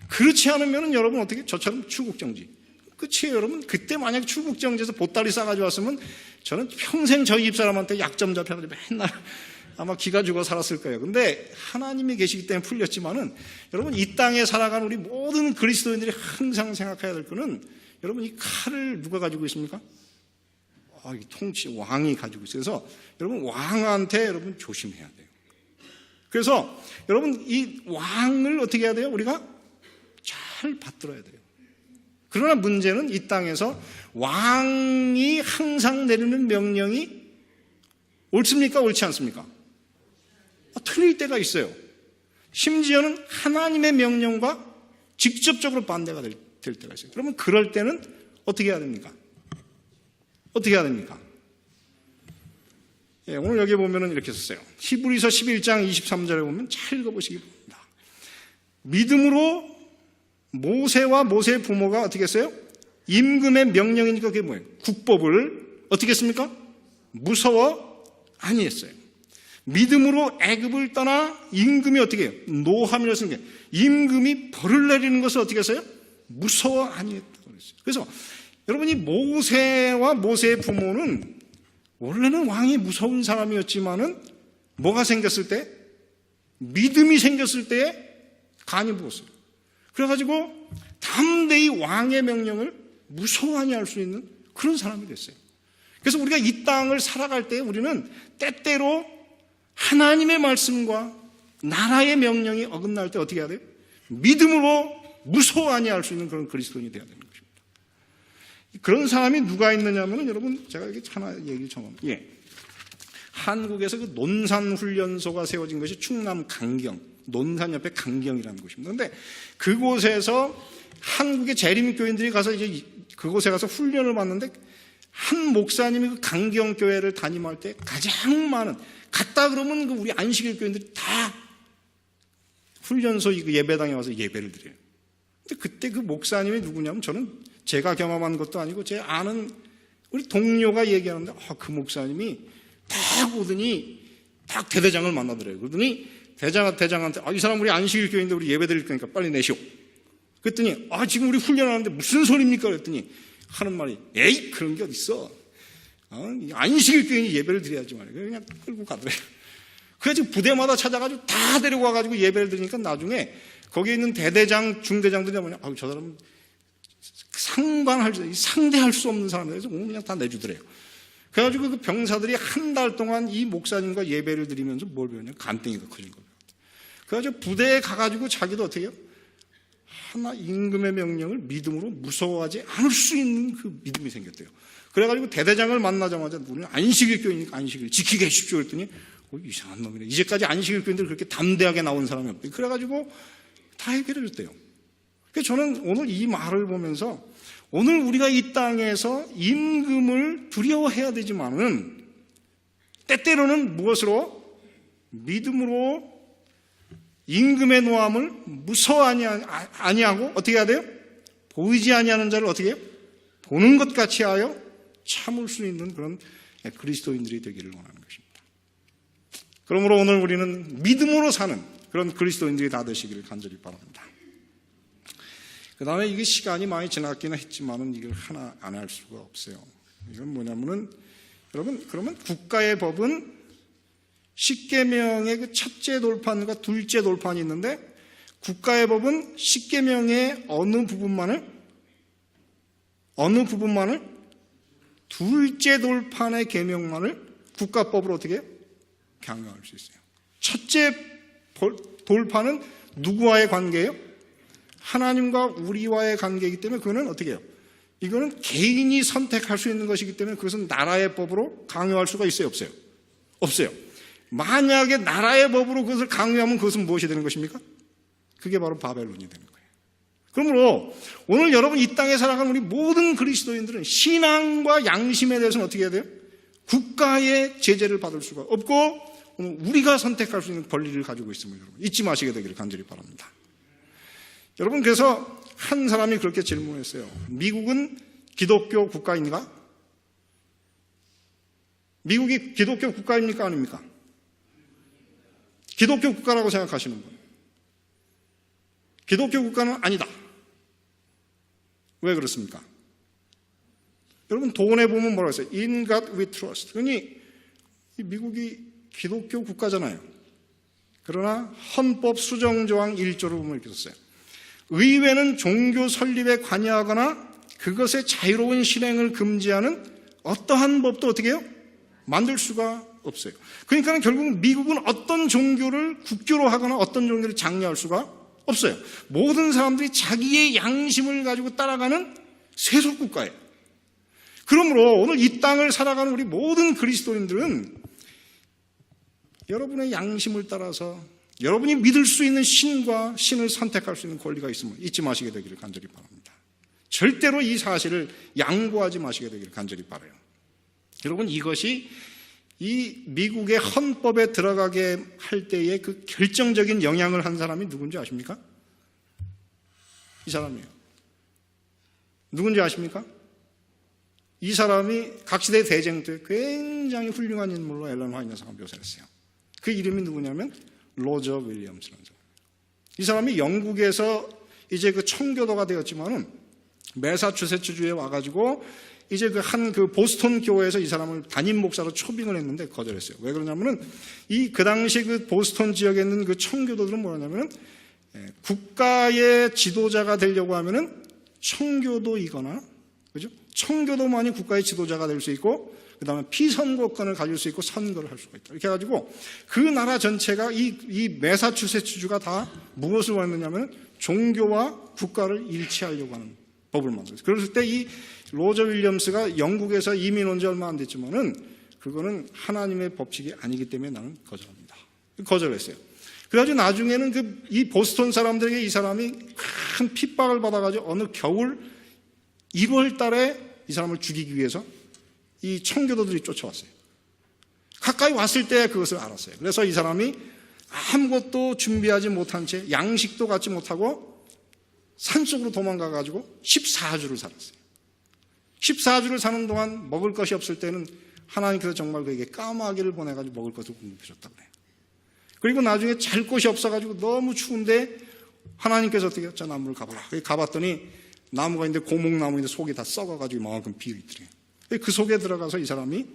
그렇지 않으면 여러분 어떻게, 저처럼 출국정지. 끝이에요, 여러분. 그때 만약에 출국정지에서 보따리 싸가지고 왔으면 저는 평생 저희 집사람한테 약점 잡혀가지고 맨날 아마 기가 죽어 살았을 거예요. 근데 하나님이 계시기 때문에 풀렸지만은, 여러분, 이 땅에 살아가는 우리 모든 그리스도인들이 항상 생각해야 될 거는, 여러분, 이 칼을 누가 가지고 있습니까? 이 통치, 왕이 가지고 있어요. 그래서 여러분, 왕한테 여러분 조심해야 돼요. 그래서 여러분, 이 왕을 어떻게 해야 돼요? 우리가 잘 받들어야 돼요. 그러나 문제는 이 땅에서 왕이 항상 내리는 명령이 옳습니까? 옳지 않습니까? 틀릴 때가 있어요. 심지어는 하나님의 명령과 직접적으로 반대가 될 때가 있어요. 그러면 그럴 때는 어떻게 해야 됩니까? 어떻게 해야 됩니까? 예, 오늘 여기 보면은 이렇게 썼어요. 히브리서 11장 23절에 보면 잘 읽어보시기 바랍니다. 믿음으로 모세와 모세의 부모가 어떻게 했어요? 임금의 명령이니까 그게 뭐예요? 국법을 어떻게 했습니까? 무서워 아니했어요. 믿음으로 애굽을 떠나 임금이 어떻게 해요? 노함이라고 쓴 게, 임금이 벌을 내리는 것을 어떻게 했어요? 무서워 아니했다고 그랬어요. 그래서 여러분이 모세와 모세의 부모는 원래는 왕이 무서운 사람이었지만은 뭐가 생겼을 때? 믿음이 생겼을 때에 간이 부었어요. 그래가지고 담대히 왕의 명령을 무서워 아니할 수 있는 그런 사람이 됐어요. 그래서 우리가 이 땅을 살아갈 때 우리는 때때로 하나님의 말씀과 나라의 명령이 어긋날 때 어떻게 해야 돼요? 믿음으로 무서워 아니할 수 있는 그런 그리스도인이 되어야 되는 것입니다. 그런 사람이 누가 있느냐면, 여러분, 제가 이렇게 하나 얘기 좀 합니다. 예. 한국에서 그 논산훈련소가 세워진 것이 충남 강경, 논산 옆에 강경이라는 곳입니다. 그런데 그곳에서 한국의 재림교인들이 가서 이제 그곳에 가서 훈련을 받는데, 한 목사님이 그 강경교회를 담임할 때 가장 많은, 갔다 그러면 그 우리 안식일 교인들이 다 훈련소 그 예배당에 와서 예배를 드려요. 근데 그때 그 목사님이 누구냐면, 저는 제가 경험한 것도 아니고 제 아는 우리 동료가 얘기하는데, 그 목사님이 딱 오더니 딱 대대장을 만나더래요. 그러더니 대장한테, 이 사람 우리 안식일 교회인데 우리 예배 드릴 거니까 빨리 내시오. 그랬더니, 지금 우리 훈련하는데 무슨 소리입니까? 그랬더니 하는 말이, 에이, 그런 게 어딨어. 안식일 교인이 예배를 드려야지 말이에요. 그냥 끌고 가더래요. 그래가지고 부대마다 찾아가지고 다 데리고 와가지고 예배를 드리니까 나중에 거기에 있는 대대장, 중대장들이 뭐냐, 저 사람은 상대할 수 없는 사람이라서 오늘 그냥 다 내주더래요. 그래가지고 그 병사들이 한 달 동안 이 목사님과 예배를 드리면서 뭘 배웠냐? 간땡이가 커진 거예요. 그래가지고 부대에 가가지고 자기도 어떻게 해요? 하나 임금의 명령을 믿음으로 무서워하지 않을 수 있는 그 믿음이 생겼대요. 그래가지고 대대장을 만나자마자 우리는 안식일 교회니까 안식일 지키게 해주십시오 그랬더니 이상한 놈이네. 이제까지 안식일 교인들 그렇게 담대하게 나온 사람이 없대요. 그래가지고 다 해결해 줬대요. 그래서 저는 오늘 이 말을 보면서, 오늘 우리가 이 땅에서 임금을 두려워해야 되지만은 때때로는 무엇으로? 믿음으로 임금의 노함을 무서워 아니하고 어떻게 해야 돼요? 보이지 아니하는 자를 어떻게 해요? 보는 것 같이 하여 참을 수 있는 그런 그리스도인들이 되기를 원하는 것입니다. 그러므로 오늘 우리는 믿음으로 사는 그런 그리스도인들이 다 되시기를 간절히 바랍니다. 그 다음에 이게 시간이 많이 지났기는 했지만은 이걸 하나 안 할 수가 없어요. 이건 뭐냐면은, 여러분, 그러면 국가의 법은 십계명의 그 첫째 돌판과 둘째 돌판이 있는데, 국가의 법은 십계명의 어느 부분만을 둘째 돌판의 계명만을 국가법으로 어떻게 해요? 강요할 수 있어요. 첫째 돌판은 누구와의 관계예요? 하나님과 우리와의 관계이기 때문에 그거는 어떻게 해요? 이거는 개인이 선택할 수 있는 것이기 때문에 그것은 나라의 법으로 강요할 수가 있어요? 없어요? 없어요. 만약에 나라의 법으로 그것을 강요하면 그것은 무엇이 되는 것입니까? 그게 바로 바벨론이 되는 거예요. 그러므로 오늘 여러분 이 땅에 살아가는 우리 모든 그리스도인들은 신앙과 양심에 대해서는 어떻게 해야 돼요? 국가의 제재를 받을 수가 없고 오늘 우리가 선택할 수 있는 권리를 가지고 있음을 여러분 잊지 마시게 되기를 간절히 바랍니다. 여러분, 그래서 한 사람이 그렇게 질문했어요. 미국은 기독교 국가입니까? 미국이 기독교 국가입니까? 아닙니까? 기독교 국가라고 생각하시는 분. 기독교 국가는 아니다. 왜 그렇습니까? 여러분, 돈에 보면 뭐라고 했어요? In God we trust. 그러니 미국이 기독교 국가잖아요. 그러나 헌법 수정조항 1조를 보면 이렇게 썼어요. 의회는 종교 설립에 관여하거나 그것의 자유로운 실행을 금지하는 어떠한 법도 어떻게 해요? 만들 수가 없어요. 그러니까 결국 미국은 어떤 종교를 국교로 하거나 어떤 종교를 장려할 수가 없어요. 모든 사람들이 자기의 양심을 가지고 따라가는 세속국가예요. 그러므로 오늘 이 땅을 살아가는 우리 모든 그리스도인들은 여러분의 양심을 따라서 여러분이 믿을 수 있는 신과 신을 선택할 수 있는 권리가 있음을 잊지 마시게 되기를 간절히 바랍니다. 절대로 이 사실을 양보하지 마시게 되기를 간절히 바라요. 여러분, 이것이 이 미국의 헌법에 들어가게 할 때의 그 결정적인 영향을 한 사람이 누군지 아십니까? 이 사람이에요. 누군지 아십니까? 이 사람이 각시대 대쟁 때 굉장히 훌륭한 인물로 앨런 화이트 여사가 묘사했어요. 그 이름이 누구냐면 로저 윌리엄스라는 사람. 이 사람이 영국에서 이제 그 청교도가 되었지만은 매사추세츠주에 와가지고 이제 그 보스턴 교회에서 이 사람을 담임 목사로 초빙을 했는데 거절했어요. 왜 그러냐면은 그 당시 그 보스턴 지역에 있는 그 청교도들은 뭐냐면은 국가의 지도자가 되려고 하면은 청교도이거나, 그죠? 청교도만이 국가의 지도자가 될 수 있고, 그 다음에 피선거권을 가질 수 있고 선거를 할 수가 있다. 이렇게 해가지고 그 나라 전체가 이 매사추세츠주가 다 무엇을 원했느냐면 종교와 국가를 일치하려고 하는 법을 만들었어요. 그랬을 때 이 로저 윌리엄스가 영국에서 이민 온 지 얼마 안 됐지만은 그거는 하나님의 법칙이 아니기 때문에 나는 거절합니다. 거절했어요. 그래가지고 나중에는 이 보스턴 사람들에게 이 사람이 큰 핍박을 받아가지고 어느 겨울 1월 달에 이 사람을 죽이기 위해서 이 청교도들이 쫓아왔어요. 가까이 왔을 때 그것을 알았어요. 그래서 이 사람이 아무것도 준비하지 못한 채 양식도 갖지 못하고 산속으로 도망가가지고 14주를 살았어요. 14주를 사는 동안 먹을 것이 없을 때는 하나님께서 정말 그에게 까마귀를 보내가지고 먹을 것을 공급해줬다고 해요. 그리고 나중에 잘 곳이 없어가지고 너무 추운데 하나님께서 어떻게 저 나무를 가보라. 가봤더니 나무가 있는데 고목나무인데 속이 다 썩어가지고 이만큼 비어있더래요. 그 속에 들어가서 이 사람이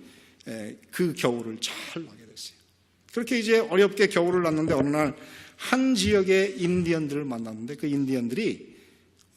그 겨울을 잘 나게 됐어요. 그렇게 이제 어렵게 겨울을 났는데 어느 날 한 지역의 인디언들을 만났는데 그 인디언들이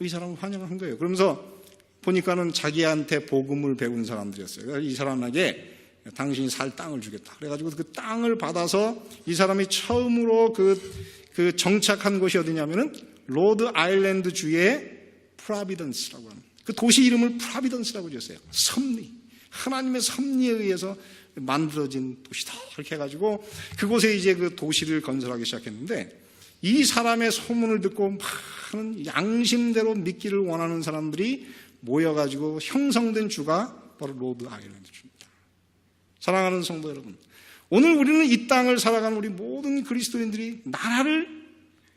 이 사람을 환영을 한 거예요. 그러면서 보니까는 자기한테 복음을 배운 사람들이었어요. 그래서 이 사람에게 당신이 살 땅을 주겠다. 그래가지고 그 땅을 받아서 이 사람이 처음으로 그 정착한 곳이 어디냐면은 로드 아일랜드 주의 프라비던스라고 하는 그 도시 이름을 프라비던스라고 지었어요. 섭리. 하나님의 섭리에 의해서 만들어진 도시다. 이렇게 해가지고 그곳에 이제 그 도시를 건설하기 시작했는데 이 사람의 소문을 듣고 많은 양심대로 믿기를 원하는 사람들이 모여가지고 형성된 주가 바로 로드 아일랜드 주입니다. 사랑하는 성도 여러분, 오늘 우리는 이 땅을 살아가는 우리 모든 그리스도인들이 나라를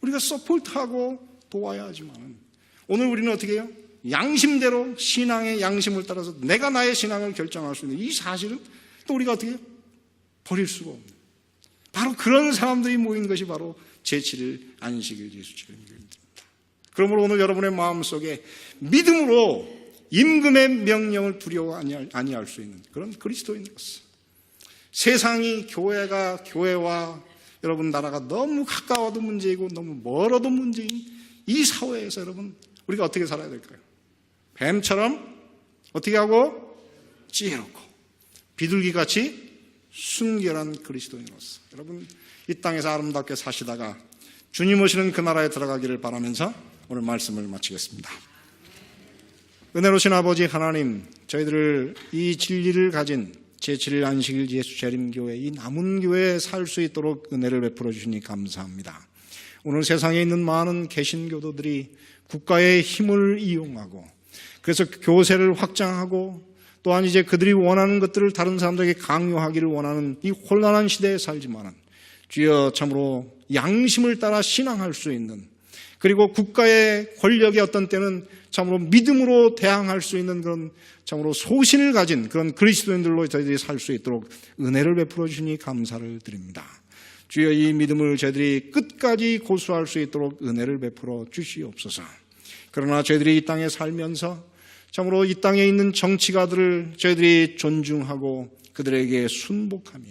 우리가 서포트하고 도와야 하지만 오늘 우리는 어떻게 해요? 양심대로 신앙의 양심을 따라서 내가 나의 신앙을 결정할 수 있는 이 사실은 또 우리가 어떻게 해요? 버릴 수가 없는 바로 그런 사람들이 모인 것이 바로 제7일 안식일 예수처럼 교회입니다. 그러므로 오늘 여러분의 마음속에 믿음으로 임금의 명령을 두려워 아니할 수 있는 그런 그리스도인으로서 세상이 교회와 여러분 나라가 너무 가까워도 문제이고 너무 멀어도 문제인 이 사회에서 여러분 우리가 어떻게 살아야 될까요? 뱀처럼 어떻게 하고 지혜롭고 비둘기같이 순결한 그리스도인으로서 여러분 이 땅에서 아름답게 사시다가 주님 오시는 그 나라에 들어가기를 바라면서 오늘 말씀을 마치겠습니다. 은혜로우신 아버지 하나님, 저희들을 이 진리를 가진 제7일 안식일 예수 재림교회 이 남은 교회에 살 수 있도록 은혜를 베풀어 주시니 감사합니다. 오늘 세상에 있는 많은 개신교도들이 국가의 힘을 이용하고 그래서 교세를 확장하고 또한 이제 그들이 원하는 것들을 다른 사람들에게 강요하기를 원하는 이 혼란한 시대에 살지만은 주여 참으로 양심을 따라 신앙할 수 있는 그리고 국가의 권력이 어떤 때는 참으로 믿음으로 대항할 수 있는 그런 참으로 소신을 가진 그런 그리스도인들로 저희들이 살 수 있도록 은혜를 베풀어 주시니 감사를 드립니다. 주여 이 믿음을 저희들이 끝까지 고수할 수 있도록 은혜를 베풀어 주시옵소서. 그러나 저희들이 이 땅에 살면서 참으로 이 땅에 있는 정치가들을 저희들이 존중하고 그들에게 순복하며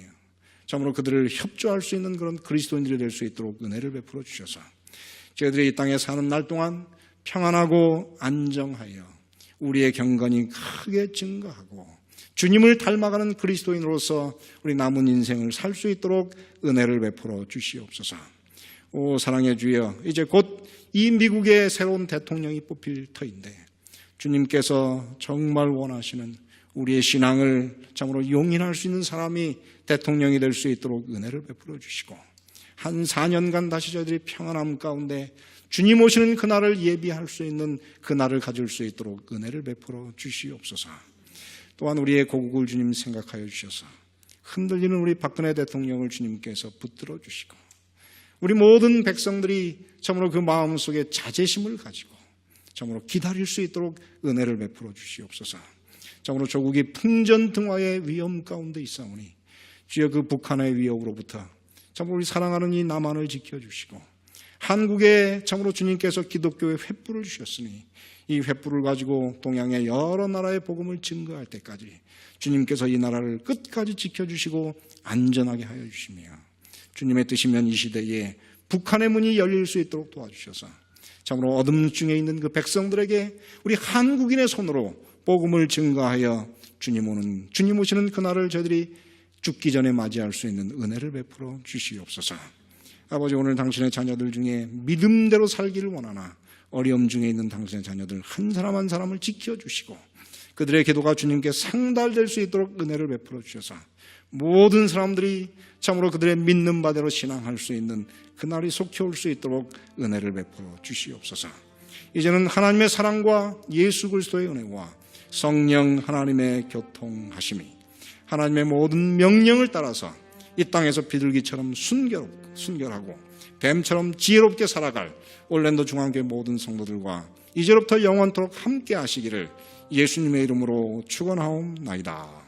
참으로 그들을 협조할 수 있는 그런 그리스도인들이 될 수 있도록 은혜를 베풀어 주셔서 저희들이 이 땅에 사는 날 동안 평안하고 안정하여 우리의 경건이 크게 증가하고 주님을 닮아가는 그리스도인으로서 우리 남은 인생을 살 수 있도록 은혜를 베풀어 주시옵소서. 오 사랑의 주여, 이제 곧 이 미국의 새로운 대통령이 뽑힐 터인데 주님께서 정말 원하시는 우리의 신앙을 참으로 용인할 수 있는 사람이 대통령이 될 수 있도록 은혜를 베풀어 주시고 한 4년간 다시 저희들이 평안함 가운데 주님 오시는 그날을 예비할 수 있는 그날을 가질 수 있도록 은혜를 베풀어 주시옵소서. 또한 우리의 고국을 주님 생각하여 주셔서 흔들리는 우리 박근혜 대통령을 주님께서 붙들어 주시고 우리 모든 백성들이 참으로 그 마음속에 자제심을 가지고 참으로 기다릴 수 있도록 은혜를 베풀어 주시옵소서. 참으로 조국이 풍전등화의 위험 가운데 있사오니 주여 그 북한의 위협으로부터 참으로 우리 사랑하는 이 남한을 지켜주시고 한국에 참으로 주님께서 기독교의 횃불을 주셨으니 이 횃불을 가지고 동양의 여러 나라의 복음을 증거할 때까지 주님께서 이 나라를 끝까지 지켜주시고 안전하게 하여 주시며 주님의 뜻이면 이 시대에 북한의 문이 열릴 수 있도록 도와주셔서 참으로 어둠 중에 있는 그 백성들에게 우리 한국인의 손으로 복음을 증거하여 주님 오시는 그날을 저희들이 죽기 전에 맞이할 수 있는 은혜를 베풀어 주시옵소서. 아버지 오늘 당신의 자녀들 중에 믿음대로 살기를 원하나 어려움 중에 있는 당신의 자녀들 한 사람 한 사람을 지켜주시고 그들의 기도가 주님께 상달될 수 있도록 은혜를 베풀어 주셔서 모든 사람들이 참으로 그들의 믿는 바대로 신앙할 수 있는 그날이 속히 올 수 있도록 은혜를 베풀어 주시옵소서. 이제는 하나님의 사랑과 예수 그리스도의 은혜와 성령 하나님의 교통하심이 하나님의 모든 명령을 따라서 이 땅에서 비둘기처럼 순결하고 뱀처럼 지혜롭게 살아갈 올랜도 중앙교회 모든 성도들과 이제로부터 영원토록 함께 하시기를 예수님의 이름으로 축원하옵나이다.